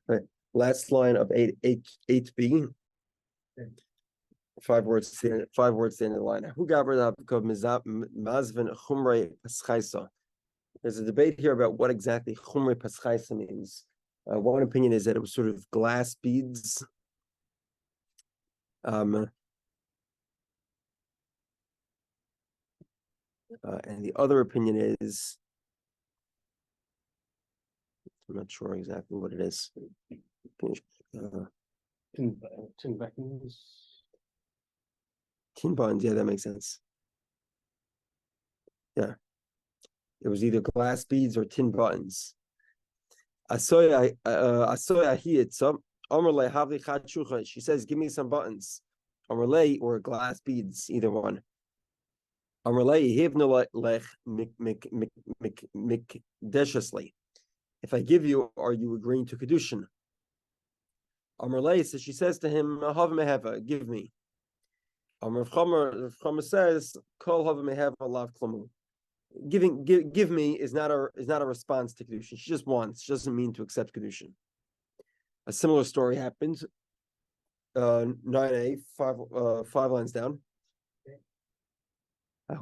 Right. Last line of 8b. 5 words to the end of the line. There's a debate here about what exactly chumrei paschaisa means. One opinion is that it was sort of glass beads. And the other opinion is, I'm not sure exactly what it is. Tin buttons, yeah, that makes sense. Yeah. It was either glass beads or tin buttons. She says, give me some buttons. Or glass beads, either one. If I give you, are you agreeing to Kiddushin? So she says to him, give me. Rav Chama says, give me is not a response to Kiddushin. She just wants. She doesn't mean to accept Kiddushin. A similar story happened. 9a, 5 lines down. There's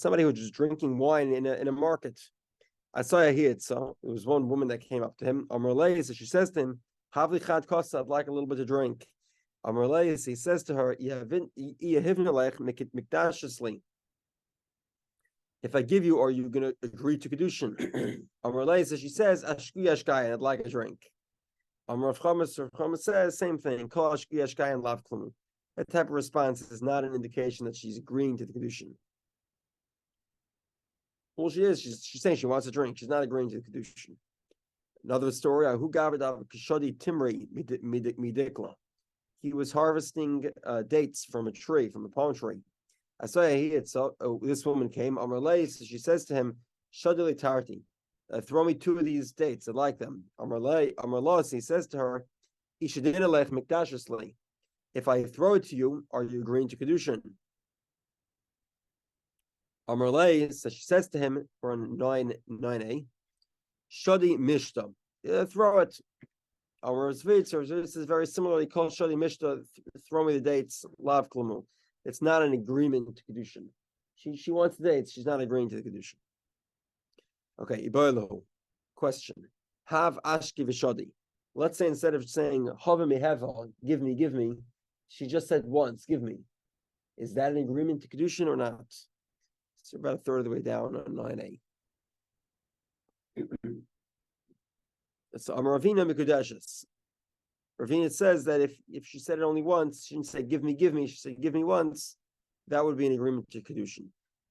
somebody who was just drinking wine in a market. I saw it. So it was one woman that came up to him. So she says to him, Havli chad kosa, I'd like a little bit of drink. He says to her, if I give you, are you going to agree to Kiddushin? So she says, Ashki Ashkai, I'd like a drink. Rav Chama says, same thing. Kol Ashki Ashkai and Lav Klumu. That type of response is not an indication that she's agreeing to the Kiddushin. Well, she is. She's saying she wants a drink. She's not agreeing to the Kiddushin. Another story. He was harvesting dates from a tree, from a palm tree. I saw this woman came. So she says to him, Shadili Tarti, throw me 2 of these dates. I like them. So he says to her, if I throw it to you, are you agreeing to Kiddushin? So she says to him, for 9a, Shadi Mishta, throw it. This is very similarly called Shadi Mishta, throw me the dates, Lav Klamu. It's not an agreement to Kiddushin. She wants the dates, she's not agreeing to the Kiddushin. Okay, Iboilu. Question. Have Ashki Vishadi. Let's say instead of saying Hava Meheva, give me, she just said once, give me. Is that an agreement to Kiddushin or not? It's about a third of the way down on 9a. So Ravina Mikudeshes. Ravina says that if she said it only once, she didn't say give me. She said give me once. That would be an agreement to Kiddushin.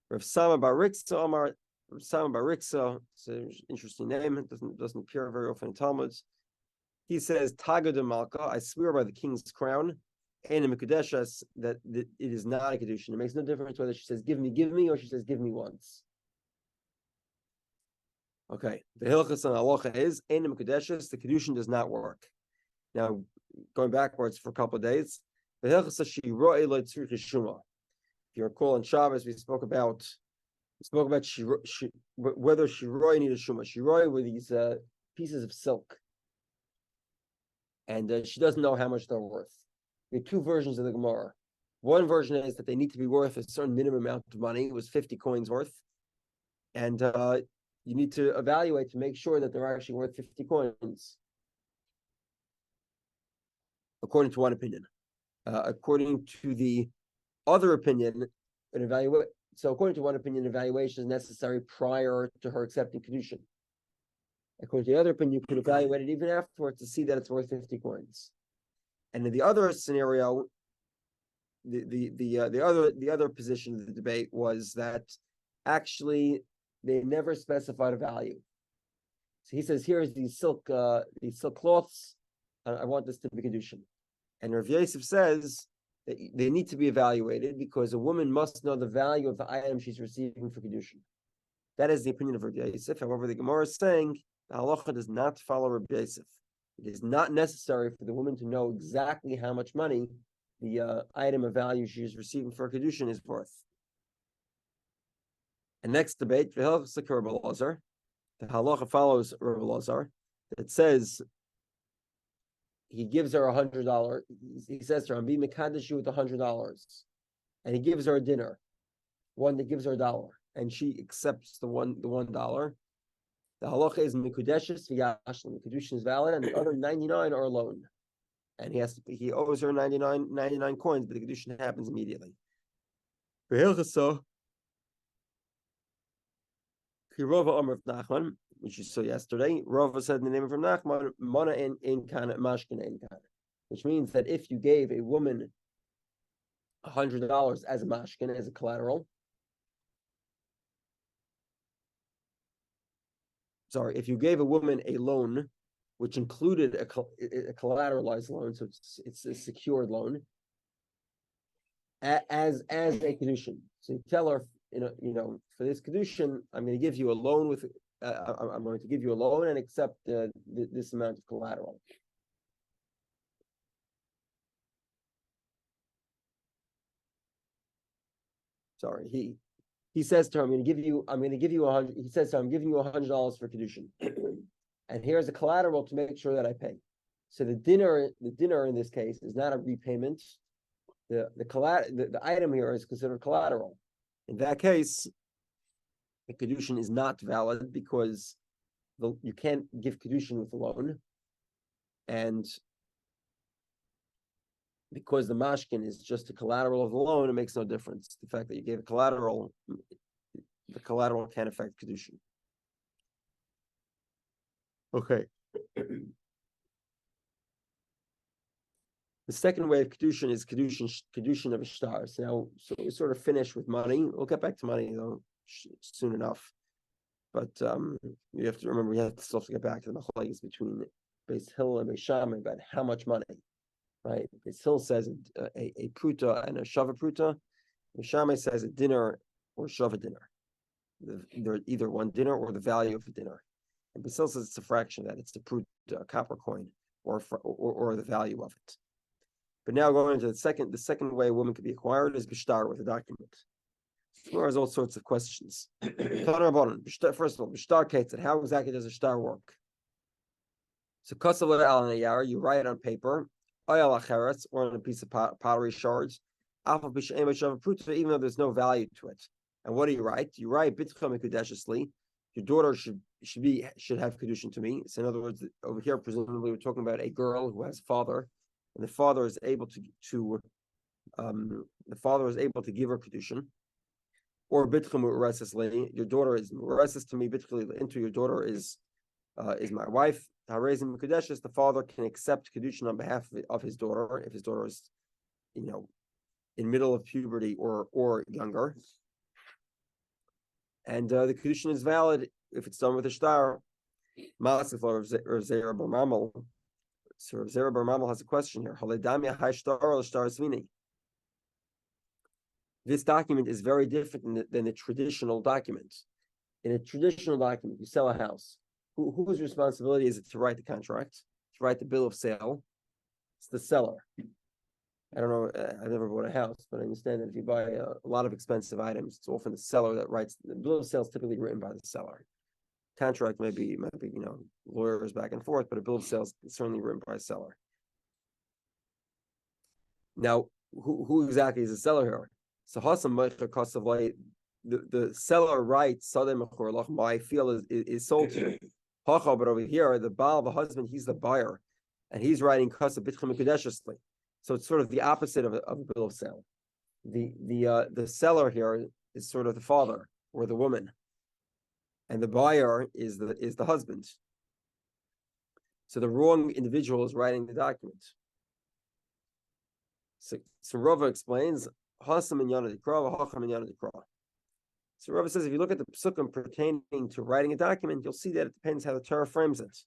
Rav Sama Bar Riksa, it's an interesting name. It doesn't appear very often in Talmud. He says Taga de Malka, I swear by the king's crown, and in Mikudeshes that it is not a Kiddushin. It makes no difference whether she says give me, or she says give me once. Okay, the Hilchas and Halacha is Ein Mikudeshes, the Kiddushin does not work. Now, going backwards for a couple of days, the Hilchas Shiroi Lo Tzrich Shuma. If you recall on Shabbos, we spoke about whether Shiroi needed Shuma. Shiroi were these pieces of silk, and she doesn't know how much they're worth. There are 2 versions of the Gemara. One version is that they need to be worth a certain minimum amount of money. It was 50 coins worth, and you need to evaluate to make sure that they're actually worth 50 coins. According to one opinion. According to the other opinion, according to one opinion, evaluation is necessary prior to her accepting Kiddushin. According to the other opinion, you could evaluate it even afterwards to see that it's worth 50 coins. And in the other scenario, the other position of the debate was that actually they never specified a value. So he says, here's these silk cloths. I want this to be Kiddushin. And Rav Yosef says that they need to be evaluated because a woman must know the value of the item she's receiving for Kiddushin. That is the opinion of Rav Yosef. However, the Gemara is saying the halacha does not follow Rav Yosef. It is not necessary for the woman to know exactly how much money the item of value she is receiving for Kiddushin is worth. And next debate, The halacha follows Rav Elazar. It says he gives her $100. He says to her, "I'm being mekadesh you with $100," and he gives her a dinner, one that gives her $1, and she accepts the $1. The halacha is mikudeshes v'yashlim. The Kiddushin is valid, and the other 99 are a loan. And he owes her 99 coins, but the Kiddushin happens immediately. Rava Amr of Nachman, which you saw yesterday. Rava said in the name of Nachman, Mana in kana, mashkin in kana, which means that if you gave a woman $100 as a mashkin, as a collateral, if you gave a woman a loan, which included a collateralized loan, so it's a secured loan, as a Kiddushin. So you tell her, for this Kiddushin, I'm going to give you a loan with, I'm going to give you a loan and accept this amount of collateral. He says to her, I'm going to give you $100. He says to her, I'm giving you $100 for Kiddushin, and here's a collateral to make sure that I pay. So the dinner in this case is not a repayment. The item here is considered collateral. In that case, the Kiddushin is not valid because you can't give Kiddushin with a loan, and because the mashkin is just a collateral of the loan, it makes no difference. The fact that you gave a collateral, the collateral can't affect Kiddushin. Okay. The second way of Kiddushin is Kiddushin of a star. So we sort of finish with money. We'll get back to money though soon enough. But you have to remember, we have to still get back to the machlokes between Beis Hillel and Beis Shammai about how much money, right? Beis Hillel says a pruta and a shava pruta. Beis Shammai says a dinner or shava dinner. Either one dinner or the value of a dinner. And Beis Hillel says it's a fraction of that. It's the pruta, a copper coin, or the value of it. But now going into the second way a woman could be acquired is bishtar, with a document. There are all sorts of questions. First of all, bishtar kates, how exactly does a shtar work? So kasav al nayar, you write it on paper, or on a piece of pottery shards, even though there's no value to it. And what do you write? You write bitcha mikudeshesli. Your daughter should have Kiddushin to me. So in other words, over here, presumably we're talking about a girl who has a father, and the father is able to give her Kiddushin. Or bitcha mu'resesli, your daughter is mu'reses to me, bitcha into your daughter is my wife. Harezim mikudeshes, the father can accept Kiddushin on behalf of his daughter if his daughter is, in middle of puberty or younger. And the Kiddushin is valid if it's done with a shtar. Masif or Zera Bar Mamal. So Zera Bar Mamal has a question here. This document is very different than the traditional document. In a traditional document, you sell a house. Whose responsibility is it to write the contract, to write the bill of sale? It's the seller. I don't know, I've never bought a house, but I understand that if you buy a lot of expensive items, it's often the seller that writes. The bill of sale is typically written by the seller. Contract might be lawyers back and forth, but a bill of sale is certainly written by a seller. Now, who exactly is the seller here? So the seller writes, my field is sold to. But over here, the Baal, the husband, he's the buyer, and he's writing Kasa Bitchim Mikudeshesli. So it's sort of the opposite of a bill of sale. The seller here is sort of the father or the woman, and the buyer is the husband. So the wrong individual is writing the document. So Rava explains, so Rava says, if you look at the psukim pertaining to writing a document, you'll see that it depends how the Torah frames it.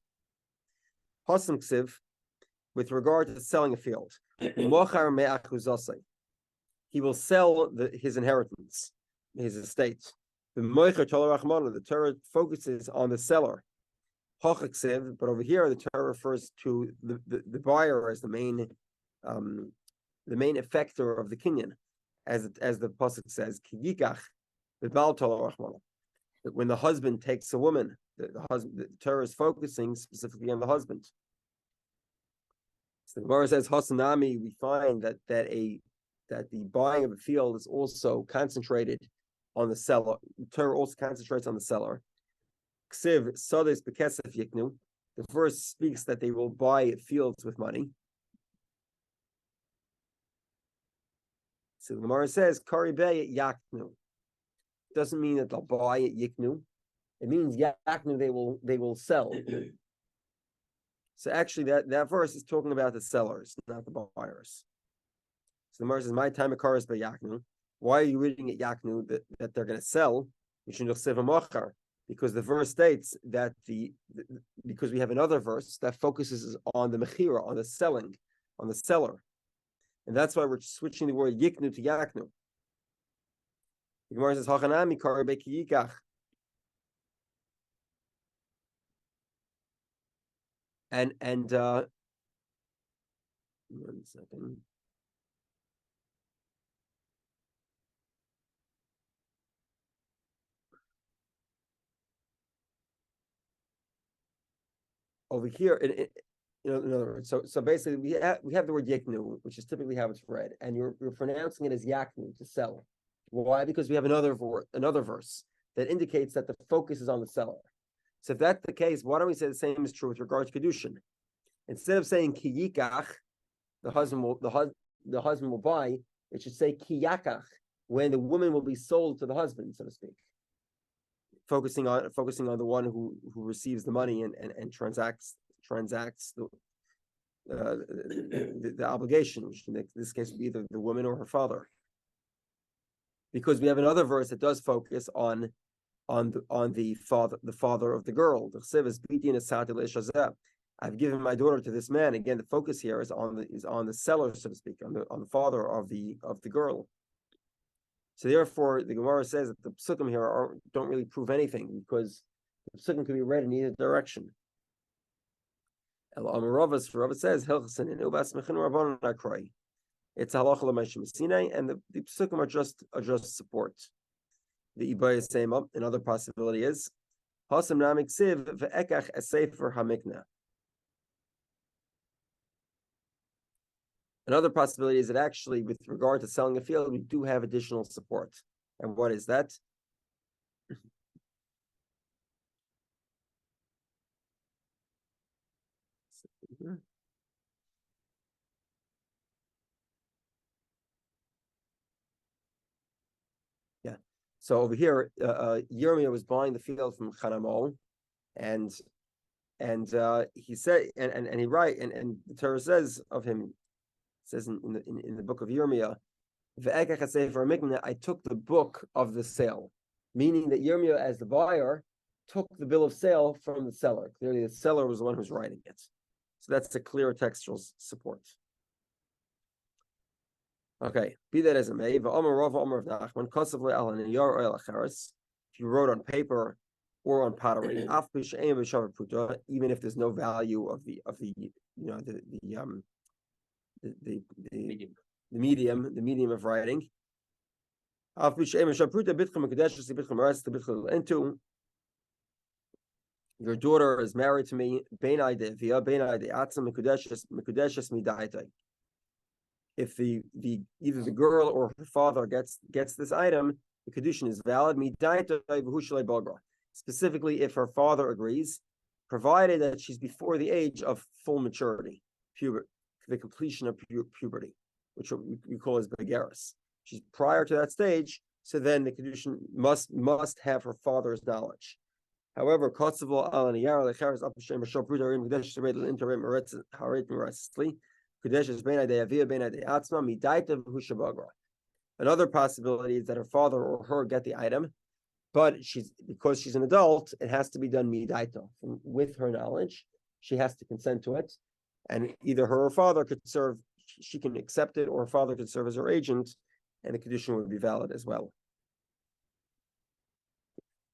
Hasam ksiv, with regard to selling a field, he will sell his inheritance, his estate. The Torah focuses on the seller. But over here, the Torah refers to the buyer as the main effector of the kinyan, as the pasuk says, that when the husband takes a woman, the husband, the Torah is focusing specifically on the husband. So the Gemara says, Hasanami, we find that the buying of a field is also concentrated on the seller. The Torah also concentrates on the seller. Ksiv Sades Bekesef Yiknu. The verse speaks that they will buy fields with money. So the Gemara says, Karibeh Yaknu. Doesn't mean that they'll buy it Yiknu. It means Yaknu, they will sell. So actually that verse is talking about the sellers, not the buyers. So the Gemara says, my time of car is by Yaknu. Why are you reading it Yaknu that they're going to sell? Because the verse states that because we have another verse that focuses on the mechira, on the selling, on the seller. And that's why we're switching the word Yiknu to Yaknu. The Gemara says, Hachanami kar beki yikach. And 1 second. Over here, in other words, so basically we have the word yiknu, which is typically how it's read, and you're pronouncing it as yaknu, to sell. Why? Because we have another verse that indicates that the focus is on the seller. So if that's the case, why don't we say the same is true with regard to Kiddushin? Instead of saying ki yikach, the husband will buy, it should say ki yakach, when the woman will be sold to the husband, so to speak. Focusing on the one who receives the money and transacts the obligation, which in this case would be either the woman or her father. Because we have another verse that does focus on the father of the girl. I've given my daughter to this man. Again, the focus here is on the seller, so to speak, on the father of the girl. So therefore, the Gemara says that the psukim here don't really prove anything, because the psukim can be read in either direction. Rava says, it's halacha l'maishim sinai, and the psukim are just support. The Ibai is saying, another possibility is hasam namik siv ve'ekach esefer hamikna. Another possibility is that actually, with regard to selling a field, we do have additional support. And what is that? Yeah. So over here, Yirmiyah was buying the field from Chanamol, and he said, and the Torah says of him, says in the book of Yirmiyah, I took the book of the sale, meaning that Yirmiyah, as the buyer, took the bill of sale from the seller. Clearly, the seller was the one who's writing it. So that's a clear textual support. Okay, be that as it may, if you wrote on paper or on pottery, even if there's no value of the medium of writing. Your daughter is married to me. If either the girl or her father gets this item, the Kiddushin is valid. Specifically, if her father agrees, provided that she's before the age of full maturity, the completion of puberty, which we call as begeris. She's prior to that stage, so then the Kiddushin must have her father's knowledge. However, another possibility is that her father or her get the item, but because she's an adult, it has to be done midaito, with her knowledge. She has to consent to it. And either her or father could serve, she can accept it, or her father could serve as her agent, and the Kiddushin would be valid as well.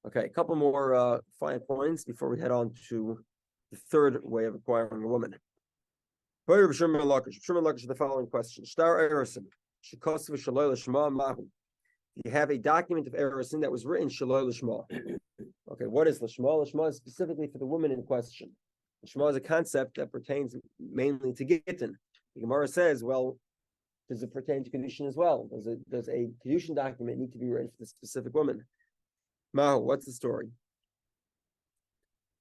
Okay, a couple more fine points before we head on to the third way of acquiring a woman. The following question. You have a document of erusin that was written shaloi l'shma. Okay, what is l'shma? L'shma is specifically for the woman in question. L'shma is a concept that pertains mainly to gittin. The Gemara says, well, does it pertain to Kiddushin as well? Does a Kiddushin document need to be written for the specific woman? Mahu, what's the story?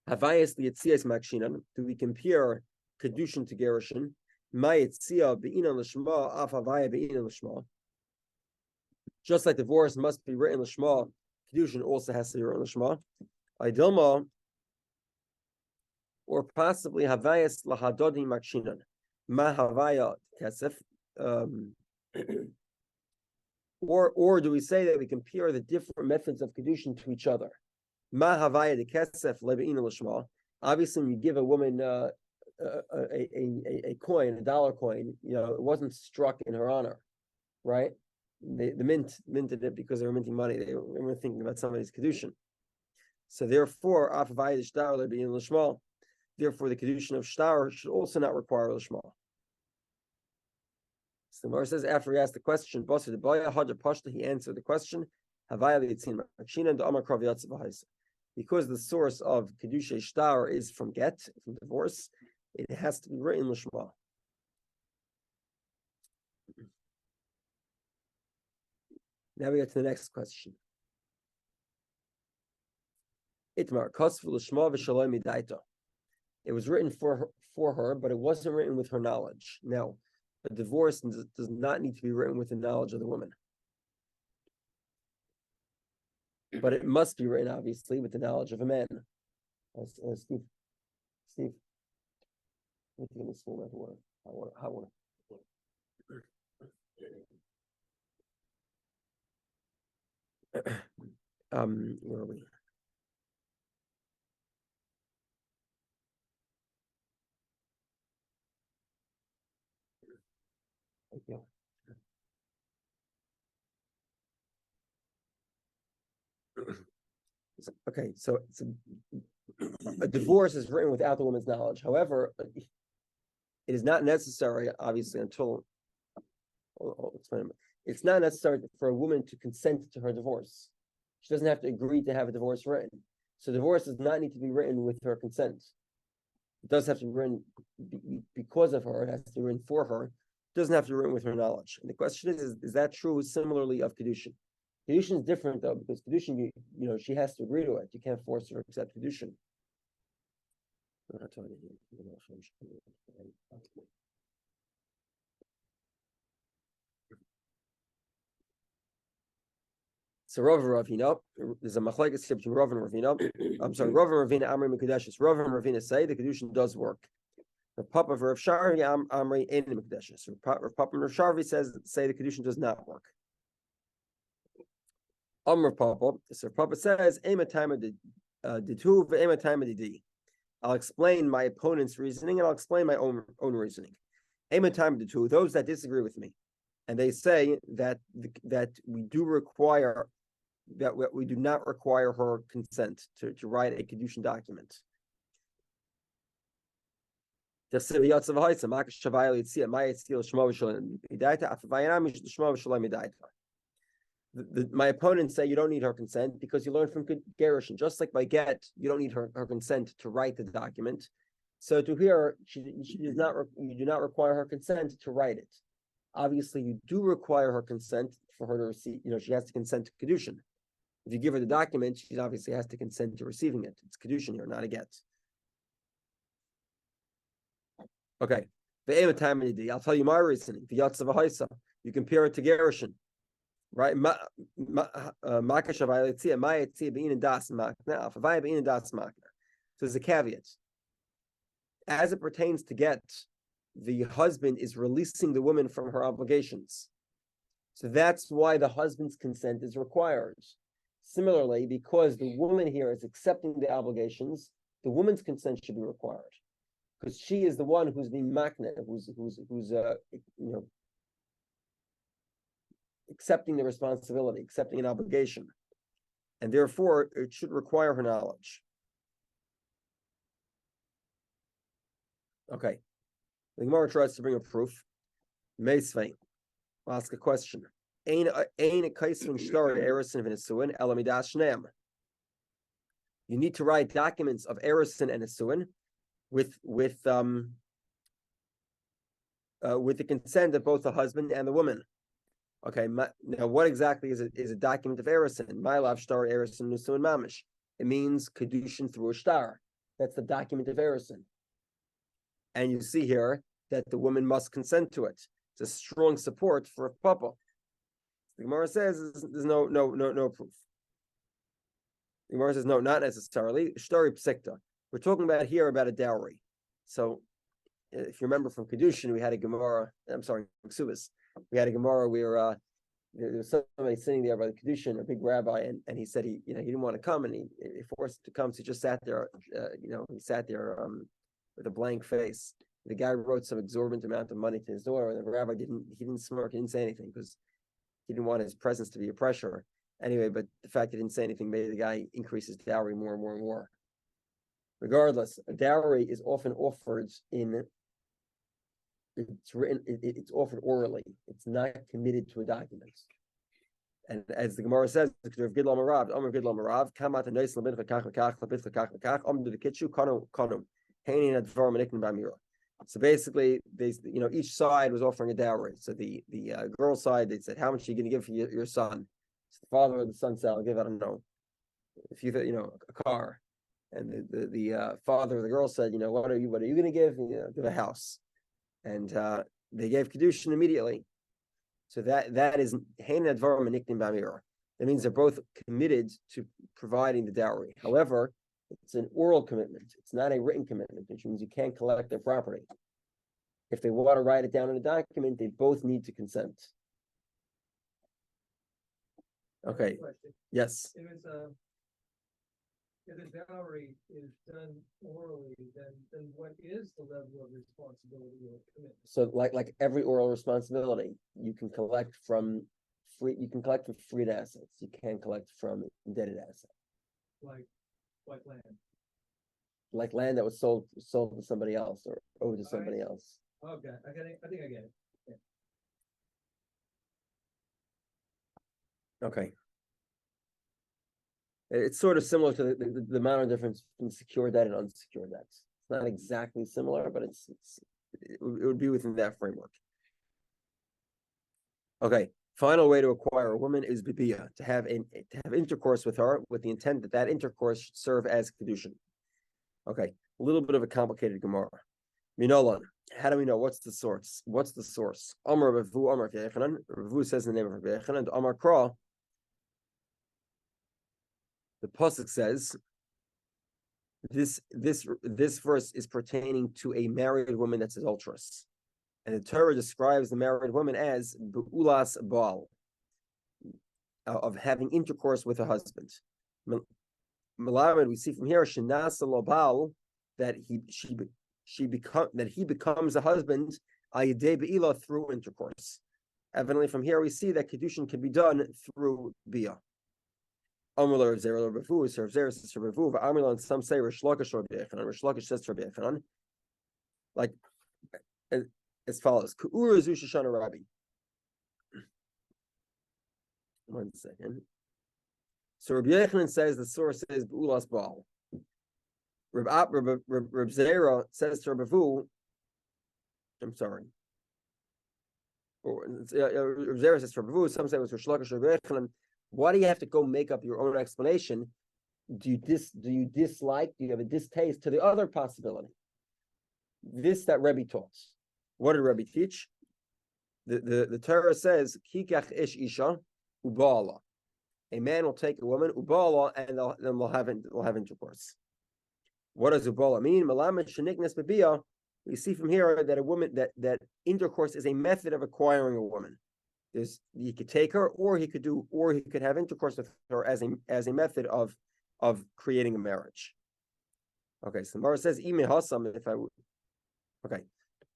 Havayas li'etzias makshinan. Do we compare Kiddushin to gerushin? Ma'etzia be'inan l'shma af havaya be'inan l'shma. Just like divorce must be written l'shma, Kiddushin also has to be written l'shma. Idilma, or possibly havayas lahadodi makshinan. Ma havaya kesef. Or do we say that we compare the different methods of Kiddushin to each other? Ma havaya de kesef lebe'ina l'shma. Obviously, when you give a woman a coin, a dollar coin, it wasn't struck in her honor, right? The mint minted it because they were minting money. They were thinking about somebody's Kiddushin. So therefore, af havaya de shtar lebe'ina l'shma. Therefore, the Kiddushin of shtar should also not require l'shma. So the Gemara says after he asked the question, he answered the question, because the source of Kiddushay Shtar is from get, from divorce, it has to be written l'shma. Now we get to the next question. Itmar kosvu l'shma v'shaloi midaita. It was written for her, but it wasn't written with her knowledge. Now, a divorce does not need to be written with the knowledge of the woman. But it must be written, obviously, with the knowledge of a man. Steve. Let me get my water. Hot water. Where are we? Thank you. Okay, so a divorce is written without the woman's knowledge. However, it is not necessary, obviously, until I'll explain. It's not necessary for a woman to consent to her divorce. She doesn't have to agree to have a divorce written. So divorce does not need to be written with her consent. It does have to be written because of her. It has to be written for her. It doesn't have to be written with her knowledge. And the question is that true similarly of Kiddushin? Kiddushin is different though, because Kiddushin, she has to agree to it. You can't force her to accept Kiddushin. So Rav and Ravina, there's a machlekes here between Rav and Ravina. I'm sorry, Rav and Ravina Amri Mikudeshes. Rav and Ravina say the Kiddushin does work. The Papa of Rav Sharvi Amri in Mikudeshes. Rav Papa and Rav Sharvi say the Kiddushin does not work. Amr Papa, so Papa says, I'll explain my opponent's reasoning and I'll explain my own reasoning. Those that disagree with me, and they say that we do not require her consent to write a Kiddushin document. My opponents say you don't need her consent because you learn from gerushin. Just like by get, you don't need her consent to write the document. So to here, you do not require her consent to write it. Obviously, you do require her consent for her to receive. She has to consent to Kiddushin. If you give her the document, she obviously has to consent to receiving it. It's Kiddushin here, not a get. Okay. I'll tell you my reasoning. You compare it to gerushin. Right, so there's a caveat. As it pertains to get, the husband is releasing the woman from her obligations. So that's why the husband's consent is required. Similarly, because the woman here is accepting the obligations, the woman's consent should be required. Because she is the one who's being makna, who's accepting the responsibility, accepting an obligation. And therefore, it should require her knowledge. Okay. The Gemara tries to bring a proof. Meisvei. I'll ask a question. Ein a kaisvin shtar erisin v'nesuin elamidas shneim. You need to write documents of erisin and nesuin with the consent of both the husband and the woman. Okay, now what exactly is a document of erisin? My love shtar erisin nesuin mamish. It means kiddushin through a shtar. That's the document of erisin. And you see here that the woman must consent to it. It's a strong support for a papa. The Gemara says there's no proof. The Gemara says no, not necessarily. Shtari psikta. We're talking about here about a dowry. So, if you remember from Kiddushin, we had a Gemara. I'm sorry, Ksubis. We had a Gemara where there was somebody sitting there by the Kiddushin, a big rabbi, and he said he didn't want to come, and he forced him to come. So he just sat there. He sat there with a blank face. The guy wrote some exorbitant amount of money to his daughter, and the rabbi didn't smirk, he didn't say anything because he didn't want his presence to be a pressure. Anyway, but the fact he didn't say anything made the guy increase his dowry more and more and more. Regardless, a dowry is often offered it's offered orally. It's not committed to a document. And as the Gemara says, so basically, each side was offering a dowry. So the girl side, they said, "How much are you going to give for your son?" So the father of the son said, "I'll give, I don't know, a car." And the father of the girl said, "What are you going to give? Give a house." And they gave Kiddushin immediately. So that is Hein Advarim Niknim Bamira. That means they're both committed to providing the dowry. However, it's an oral commitment. It's not a written commitment, which means you can't collect their property. If they want to write it down in a document, they both need to consent. Okay. Yes. If the dowry is done orally, then what is the level of responsibility or commitment? So like every oral responsibility, you can collect from freed assets. You can't collect from indebted assets. Like land. Like land that was sold to somebody else or owed to somebody else. Okay, I think I get it. Yeah. Okay. It's sort of similar to the amount of difference between secure debt and unsecured debt. It's not exactly similar, but it would be within that framework. Okay. Final way to acquire a woman is bibia, to have intercourse with her with the intent that intercourse should serve as Kiddushin. Okay, a little bit of a complicated Gemara. Minolan, how do we know what's the source? What's the source? Amar Ravu, Amar Yechanan. Ravu says the name of Rabbi Yechanan. Amar Kra. The pasuk says this verse is pertaining to a married woman that's adulterous. And the Torah describes the married woman as be'ulas baal, of having intercourse with her husband. Malamed, we see from here, shenasa lo baal, that he becomes a husband ayidei be'ilah, through intercourse. Evidently, from here we see that Kiddushin can be done through bia. Amrullah Rav Zera Rav Zera says to Rav Amrullah, and some say Rish Lakish or Rabbi Yechanan. Rish Lakish says to Rabbi Yechanan, like as follows: Ku'ura zu Shoshana Rabbi. 1 second. So Rabbi Yechanan says the source is B'ulas Baal. Rab Zera says to Rav I'm sorry. Or Rav Zera says to Rav some say it was Rish Lakish or Rabbi Yechanan. Why do you have to go make up your own explanation? Do you dislike? Do you have a distaste to the other possibility? This that Rebbe taught. What did Rebbe teach? The Torah says, "Kikach ish isha ubala." A man will take a woman ubala, and then we'll have intercourse. What does ubala mean? Malamed sheniknas bebia. We see from here that a woman that intercourse is a method of acquiring a woman. He could take her, or he could have intercourse with her as a method of creating a marriage. Okay, so the Gemara says, okay,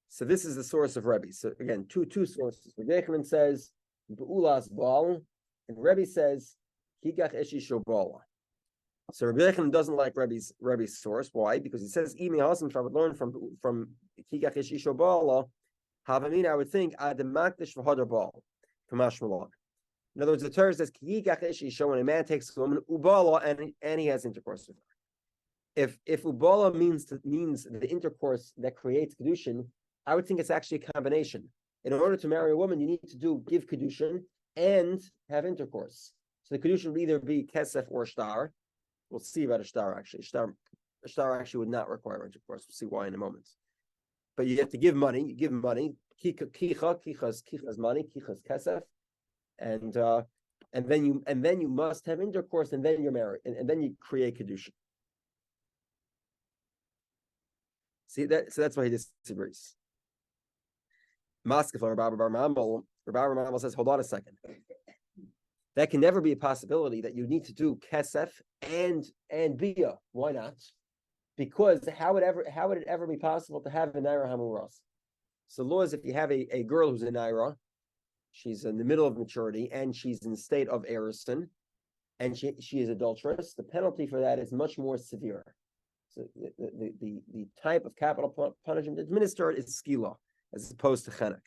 so this is the source of Rebbe. So again, two sources. Rabbi Yechanan says B'ulas Baal, and Rebbe says Higach Eshisho Bala. So Rabbi Yechanan doesn't like Rebbe's source. Why? Because he says Imi Hasam. If I would learn from Higach Eshisho Bala, Havamina, I would think Adamakdish v'Hadar Baal. In other words, the Torah says, when a man takes a woman, ubala, and he has intercourse with her. If ubala means the intercourse that creates Kiddushin, I would think it's actually a combination. In order to marry a woman, you need to give Kiddushin and have intercourse. So the Kiddushin would either be kesef or shtar. We'll see about a shtar actually. A shtar actually would not require intercourse. We'll see why in a moment. But you have to give money. You give money. Kicha's money. Kicha's kesef. And then you must have intercourse, and then you're married, and then you create Kiddushin. See that? So that's why he disagrees. Mascaf Rabbi Bar Mamal says, hold on a second. That can never be a possibility that you need to do kesef and bia. Why not? Because how would it ever be possible to have a naira hamuras? So the law is, if you have a girl who's a naira, she's in the middle of maturity and she's in the state of erison, and she is adulterous, the penalty for that is much more severe. So the type of capital punishment administered is skila as opposed to chenek.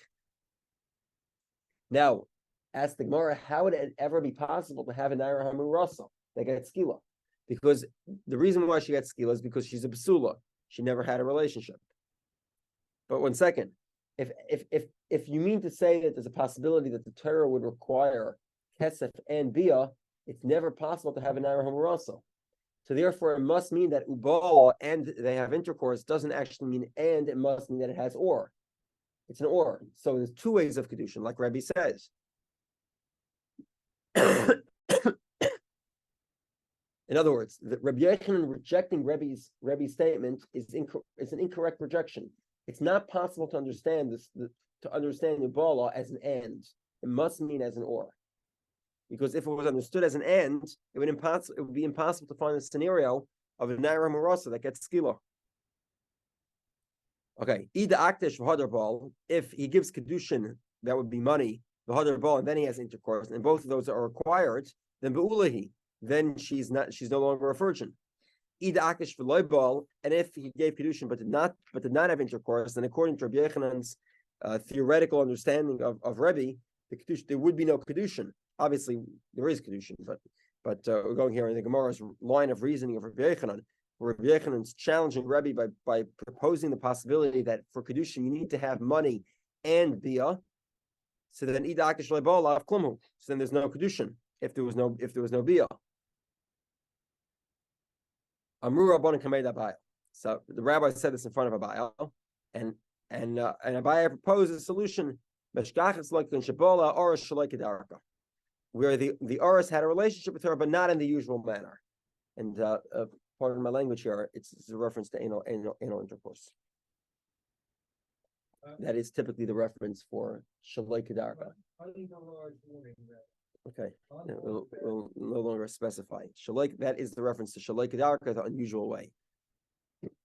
Now, ask the Gemara, how would it ever be possible to have a naira hamurasa that gets skila? Because the reason why she gets skila is because she's a basula. She never had a relationship. But 1 second, if you mean to say that there's a possibility that the Torah would require kesef and bia, it's never possible to have a naira hamurasa. So therefore, it must mean that ubal and they have intercourse doesn't actually mean and, it must mean that it has or. It's an or. So there's two ways of Kiddushin, like Rabbi says. In other words, Rabbi Yochanan rejecting Rebbe's statement is an incorrect rejection. It's not possible to understand to understand ubal as an and. It must mean as an or. Because if it was understood as an and, it would be impossible to find a scenario of a naira marasa that gets skila. Okay, ida aktesh v'hadar bal. If he gives Kiddushin, that would be money, v'hadar bal, and then he has intercourse, and both of those are required, then be'ulahi, then she's no longer a virgin. Ida aktesh v'loy bal, and if he gave Kiddushin but did not have intercourse, then according to Rabbi Yechanan's theoretical understanding of Rebbe, there would be no Kiddushin. Obviously, there is Kiddushin, but we're going here in the Gemara's line of reasoning of Rabbi Yechanan, where Rabbi Yechanan's challenging Rebbe by proposing the possibility that for Kiddushin you need to have money and bia. So then so then there's no Kiddushin if there was no bia. Amru Rabbanan Kamei Abaya. So the rabbi said this in front of Abaya, and Abaya proposed a solution. Where the Oris had a relationship with her, but not in the usual manner. And pardon my language here, it's a reference to anal intercourse. That is typically the reference for Shalai Kedarka. Okay, we'll no longer specify. Shalai, that is the reference to Shalai Kedarka, the unusual way.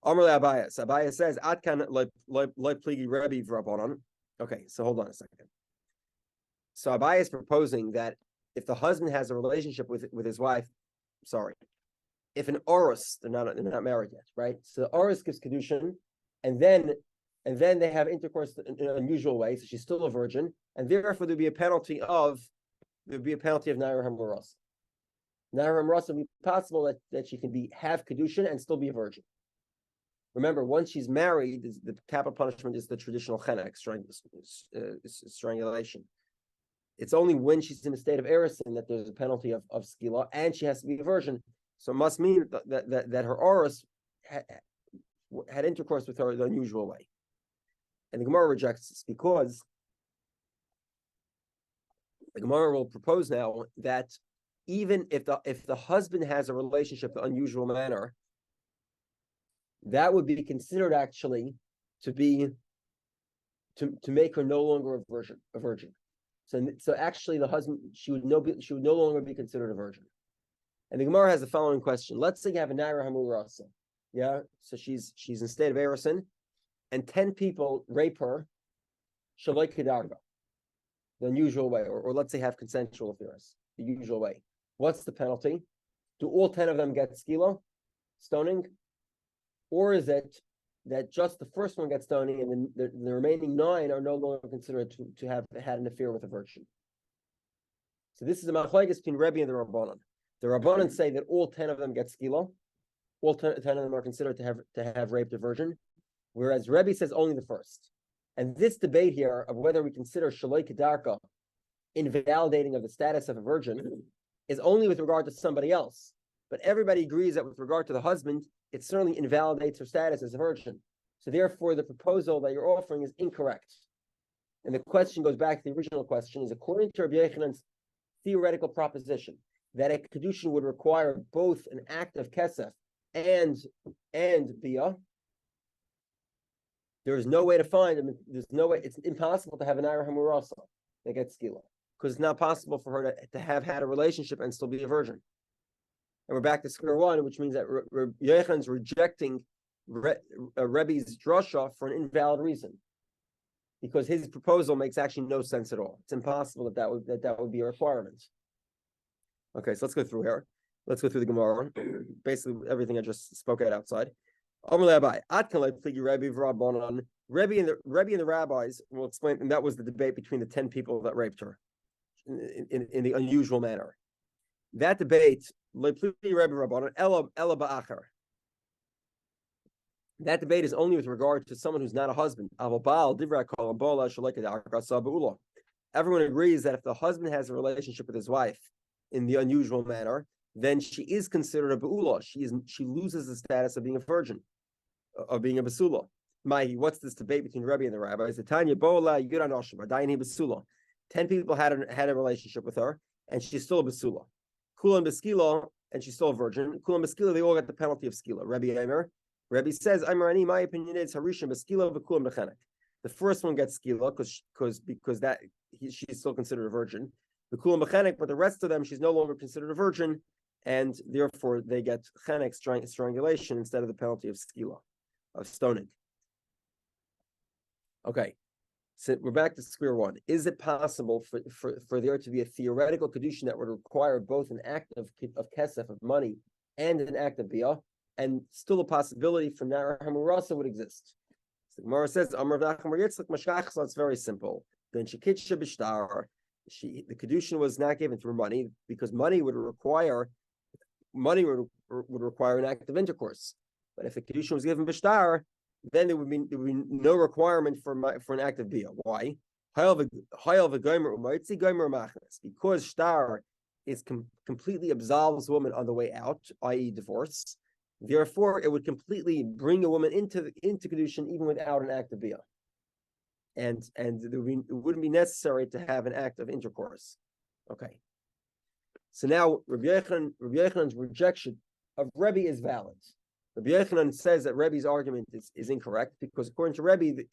Amr Abaya. So Abaya says, Atkan like pligi Rebbe v'Rabbanan. Okay, so hold on a second. So Abaya is proposing that if the husband has a relationship with his wife, if an Oros, they're not married yet, right? So the Oros gives Kiddushin, and then they have intercourse in an unusual way, so she's still a virgin, and therefore there'd be a penalty of Naira Hamuras. Naira Hamuras would be possible that she can have Kiddushin and still be a virgin. Remember, once she's married, the capital punishment is the traditional chenek, strangulation. It's only when she's in a state of erison that there's a penalty of skila, and she has to be a virgin. So it must mean that her oros had intercourse with her the unusual way. And the Gemara rejects this because the Gemara will propose now that even if the husband has a relationship the unusual manner, that would be considered actually to make her no longer a virgin. So actually, the husband she would no longer be considered a virgin. And the Gemara has the following question: let's say you have a naira hamurasa, yeah. So she's in state of erison, and 10 people rape her, shalai kedarga, the unusual way, or let's say have consensual affairs, the usual way. What's the penalty? Do all 10 of them get skila, stoning, or is it that just the first one gets stoning and the remaining 9 are no longer considered to have had an affair with a virgin? So this is a machlokes between Rebbe and the Rabbanan. The Rabbanan say that all 10 of them get skila. All 10 of them are considered to have raped a virgin, whereas Rebbe says only the first. And this debate here of whether we consider shaloi kedarka invalidating of the status of a virgin is only with regard to somebody else. But everybody agrees that with regard to the husband, it certainly invalidates her status as a virgin. So therefore, the proposal that you're offering is incorrect. And the question goes back to the original question, is according to Rabbi Yochanan's theoretical proposition that a Kiddushin would require both an act of kesef and bia, there is no way to find them. There's no way, it's impossible to have an Ira Hamurasa that gets skila, because it's not possible for her to have had a relationship and still be a virgin. And we're back to square one, which means that Yochanan's rejecting Rebbe's drasha for an invalid reason, because his proposal makes actually no sense at all. It's impossible that would be a requirement. Okay, so let's go through here. Let's go through the Gemara. Basically, everything I just spoke at outside. Rebbe and the rabbis will explain, and that was the debate between the 10 people that raped her in the unusual manner. That debate, that debate is only with regard to someone who's not a husband. Everyone agrees that if the husband has a relationship with his wife in the unusual manner, then she is considered a be'ula. She loses the status of being a virgin, of being a basula. What's this debate between Rebbe and the rabbis? The Tanya Bola Yudanoshim Dayani basula. 10 people had a relationship with her, and she's still a basula. Kulan beskila, and she's still a virgin. Kulan beskila, they all get the penalty of skila. Rebbe says, my opinion is Harisha beskila v'kulam bechenek. The first one gets skila because she's still considered a virgin. The kulam bechenek, but the rest of them she's no longer considered a virgin, and therefore they get chenek, strangulation, instead of the penalty of skila, of stoning. Okay, so we're back to square one. Is it possible for there to be a theoretical Kiddushin that would require both an act of kesef, of money, and an act of bia, and still a possibility for Nara Hamurasa would exist? So the Gemara says, Amar V'Achmar Yitzchak Mashkach, so it's very simple. Then Shekitsha B'Shtar, the Kiddushin was not given through money, because money would require an act of intercourse. But if the Kiddushin was given B'Shtar, then there would be no requirement for an act of bia. Why? Because shtar is completely absolves a woman on the way out, i.e., divorce. Therefore, it would completely bring a woman into Kiddushin even without an act of bia, and it wouldn't be necessary to have an act of intercourse. Okay. So now Rabbi Yochanan's rejection of Rebbe is valid. Rabbi Yochanan says that Rebbe's argument is incorrect, because according to Rebbe,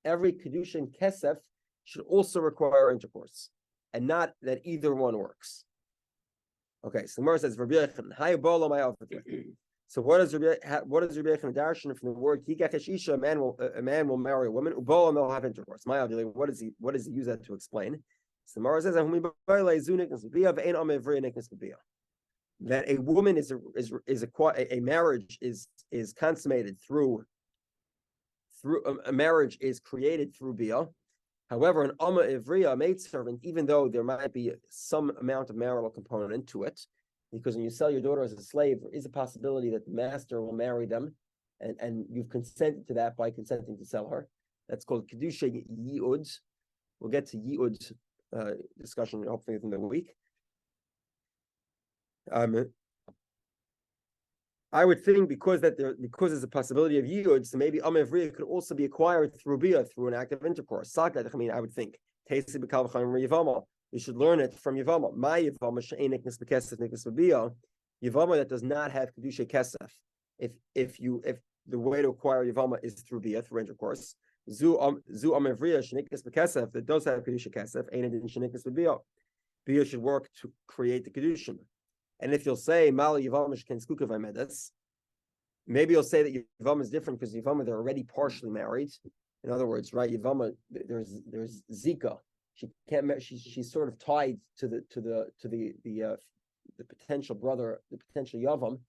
every Kiddushin kesef should also require intercourse, and not that either one works. Okay, so the Gemara says, Rabbi Yochanan, so what does Rabbi Yochanan darshan from the word kikachesh isha? A man will marry a woman, ubola, and they'll have intercourse. What does he use that to explain? So the Gemara says, that a woman is a marriage is consummated through a marriage is created through bia. However, an amma ivriya, a maidservant, even though there might be some amount of marital component to it, because when you sell your daughter as a slave, there is a possibility that the master will marry them, and you've consented to that by consenting to sell her. That's called Kiddushin Yi'ud. We'll get to Yi'ud discussion hopefully within the week. I would think because there's a possibility of yiud, so maybe amevriya could also be acquired through bia, through an act of intercourse. I would think you should learn it from Yavama. My Yavama she'enik nis bekesef niknis b'bia. Yavama that does not have kedusha kesef. If the way to acquire Yavama is through bia, through intercourse, zu amevriya she'niknis bekesef that does have kedusha kesef, ain't she'niknis b'bia. Bia should work to create the kedushin. And if you'll say Mali Yavamish Ken Skuka Vaimedes, maybe you'll say that Yavam is different because Yavama they're already partially married. In other words, right? Yavama there's Zika. She can't. She's sort of tied to the potential brother, the potential Yavam,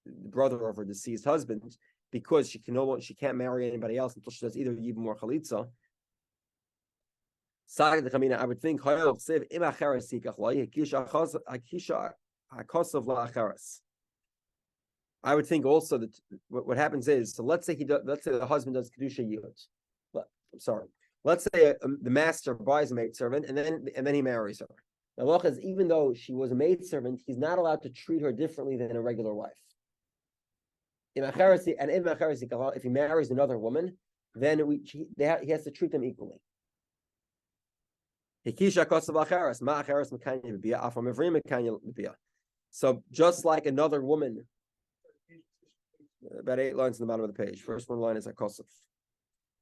the brother of her deceased husband, because she can't marry anybody else until she does either Yibum or Chalitza. I would think I would think also that what happens is, so let's say the husband does kedusha yiyot. Sorry, let's say the master buys a maidservant and then he marries her. The halacha is, even though she was a maidservant, he's not allowed to treat her differently than a regular wife. If he marries another woman, then he has to treat them equally. So just like another woman, about 8 lines in the bottom of the page. First one line is akosov.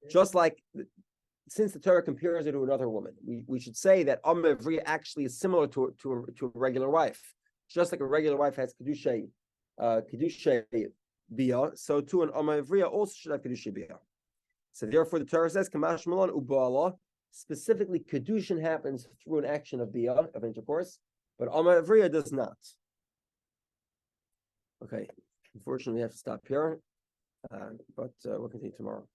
Just like, since the Torah compares it to another woman, we should say that Amavri actually is similar to a regular wife. Just like a regular wife has kedusha bia, so too an Amavriya also should have kedusha bia. So therefore, the Torah says kamash malon ubala. Specifically, Kiddushin happens through an action of bia, of intercourse, but Amavriya does not. Okay. Unfortunately, we have to stop here, but we'll continue tomorrow.